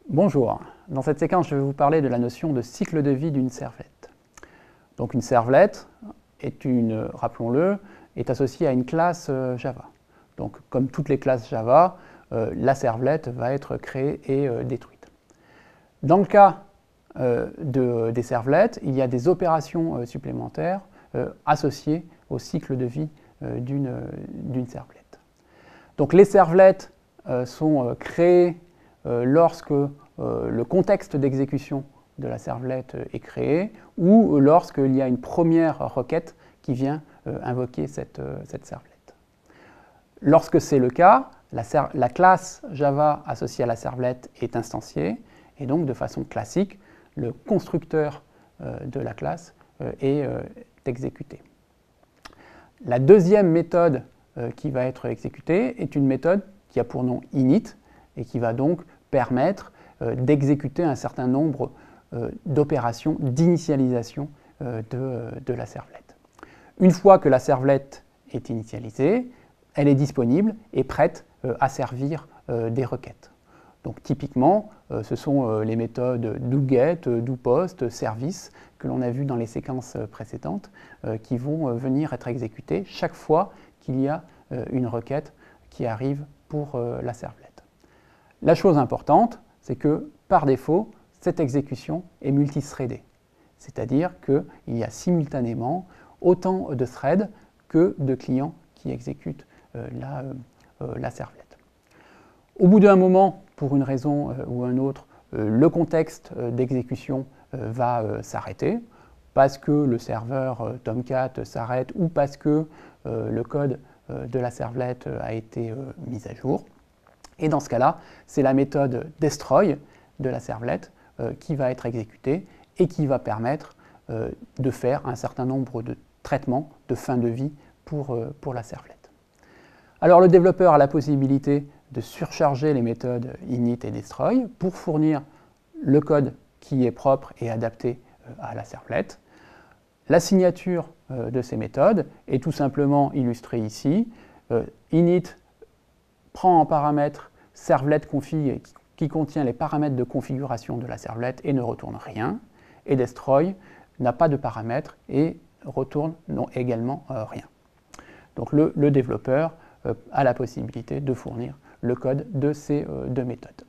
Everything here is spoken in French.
Bonjour, dans cette séquence je vais vous parler de la notion de cycle de vie d'une servlette. Donc une servlette est rappelons-le, est associée à une classe Java. Donc comme toutes les classes Java, la servlette va être créée et détruite. Dans le cas des servlettes, il y a des opérations supplémentaires associées au cycle de vie d'une servlette. Donc les servlettes sont créées lorsque le contexte d'exécution de la servlette est créé ou lorsqu'il y a une première requête qui vient invoquer cette servlette. Lorsque c'est le cas, la classe Java associée à la servlette est instanciée et donc de façon classique, le constructeur de la classe est exécuté. La deuxième méthode qui va être exécutée est une méthode qui a pour nom init et qui va donc permettre d'exécuter un certain nombre d'opérations d'initialisation de la servlette. Une fois que la servlette est initialisée, elle est disponible et prête à servir des requêtes. Donc typiquement, ce sont les méthodes doGet, doPost, service que l'on a vu dans les séquences précédentes qui vont venir être exécutées chaque fois qu'il y a une requête qui arrive pour la servlette. La chose importante, c'est que par défaut, cette exécution est multithreadée. C'est-à-dire qu'il y a simultanément autant de threads que de clients qui exécutent la servlette. Au bout d'un moment, pour une raison ou une autre, le contexte d'exécution va s'arrêter parce que le serveur Tomcat s'arrête ou parce que le code de la servlette a été mis à jour. Et dans ce cas-là, c'est la méthode destroy de la servlette qui va être exécutée et qui va permettre de faire un certain nombre de traitements de fin de vie pour la servlette. Alors le développeur a la possibilité de surcharger les méthodes init et destroy pour fournir le code qui est propre et adapté à la servlette. La signature de ces méthodes est tout simplement illustrée ici. Init prend en paramètre servlette config qui contient les paramètres de configuration de la servlette et ne retourne rien. Et destroy n'a pas de paramètres et retourne également rien. Donc le développeur a la possibilité de fournir le code de ces deux méthodes.